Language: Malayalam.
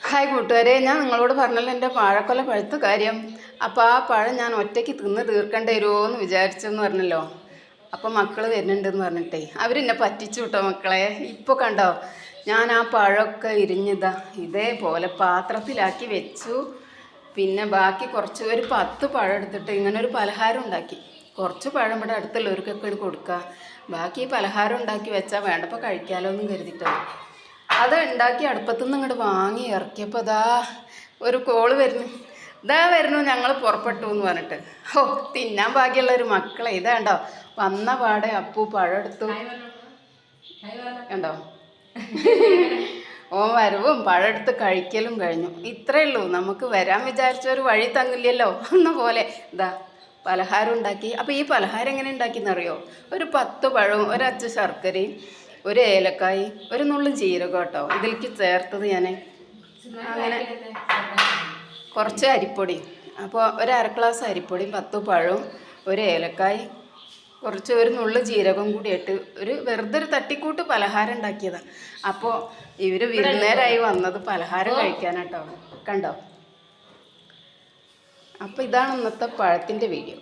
ഹായ് കൂട്ടുകാരെ, ഞാൻ നിങ്ങളോട് പറഞ്ഞല്ലോ എൻ്റെ വാഴക്കൊല പഴുത്ത കാര്യം. അപ്പോൾ ആ പഴം ഞാൻ ഒറ്റയ്ക്ക് തിന്ന് തീർക്കേണ്ടി വരുമോ എന്ന് വിചാരിച്ചെന്ന് പറഞ്ഞല്ലോ. അപ്പം മക്കൾ വരുന്നുണ്ടെന്ന് പറഞ്ഞിട്ടേ അവരെന്നെ പറ്റിച്ചു കേട്ടോ മക്കളെ. ഇപ്പോൾ കണ്ടോ, ഞാൻ ആ പഴമൊക്കെ ഇരിഞ്ഞതാ ഇതേപോലെ പാത്രത്തിലാക്കി വെച്ചു. പിന്നെ ബാക്കി കുറച്ച് ഒരു 10 പഴം എടുത്തിട്ട് ഇങ്ങനെ ഒരു പലഹാരം ഉണ്ടാക്കി. കുറച്ച് പഴം ഇവിടെ അടുത്തുള്ളവർക്കൊക്കെ കൊടുക്കുക. ബാക്കി പലഹാരം ഉണ്ടാക്കി വെച്ചാൽ വേണ്ടപ്പോൾ കഴിക്കാമല്ലോ എന്നും കരുതിട്ടോ. അത് ഉണ്ടാക്കി അടുപ്പത്തുനിന്ന് ഇങ്ങോട്ട് വാങ്ങി ഇറക്കിയപ്പോൾ ഇതാ ഒരു കോള് വരുന്നു. വരുന്നു ഞങ്ങൾ പുറപ്പെട്ടു എന്ന് പറഞ്ഞിട്ട്. തിന്നാൻ ഭാഗ്യമുള്ള ഒരു മക്കളെ ഇതാണ്ടോ വന്ന പാടെ അപ്പു പഴം എടുത്തു കണ്ടോ. ഓൻ വരവും പഴം എടുത്ത് കഴിക്കലും കഴിഞ്ഞു. ഇത്രയേ ഉള്ളൂ, നമുക്ക് വരാൻ വിചാരിച്ച ഒരു വഴി തങ്ങില്ലല്ലോ എന്ന പോലെ പലഹാരം ഉണ്ടാക്കി. അപ്പോൾ ഈ പലഹാരം എങ്ങനെ ഉണ്ടാക്കിയെന്നറിയോ? ഒരു 10 പഴവും ഒരച്ച് ശർക്കരയും ഒരു ഏലക്കായി ഒരു നുള്ളു ജീരകം കേട്ടോ ഇതിലേക്ക് ചേർത്തത്. ഞാൻ അങ്ങനെ കുറച്ച് അരിപ്പൊടി, അപ്പോൾ ഒരു അര ഗ്ലാസ് അരിപ്പൊടിയും 10 പഴവും ഒരു ഏലക്കായി കുറച്ച് ഒരു നുള്ളു ജീരകം കൂടി ഇട്ട് വെറുതെ ഒരു തട്ടിക്കൂട്ട് പലഹാരം ഉണ്ടാക്കിയതാണ്. അപ്പോൾ ഇവർ വിരുന്നേരായി വന്നത് പലഹാരം കഴിക്കാനാട്ടോ. കണ്ടോ. അപ്പോൾ ഇതാണ് ഇന്നത്തെ പഴത്തിൻ്റെ വീഡിയോ.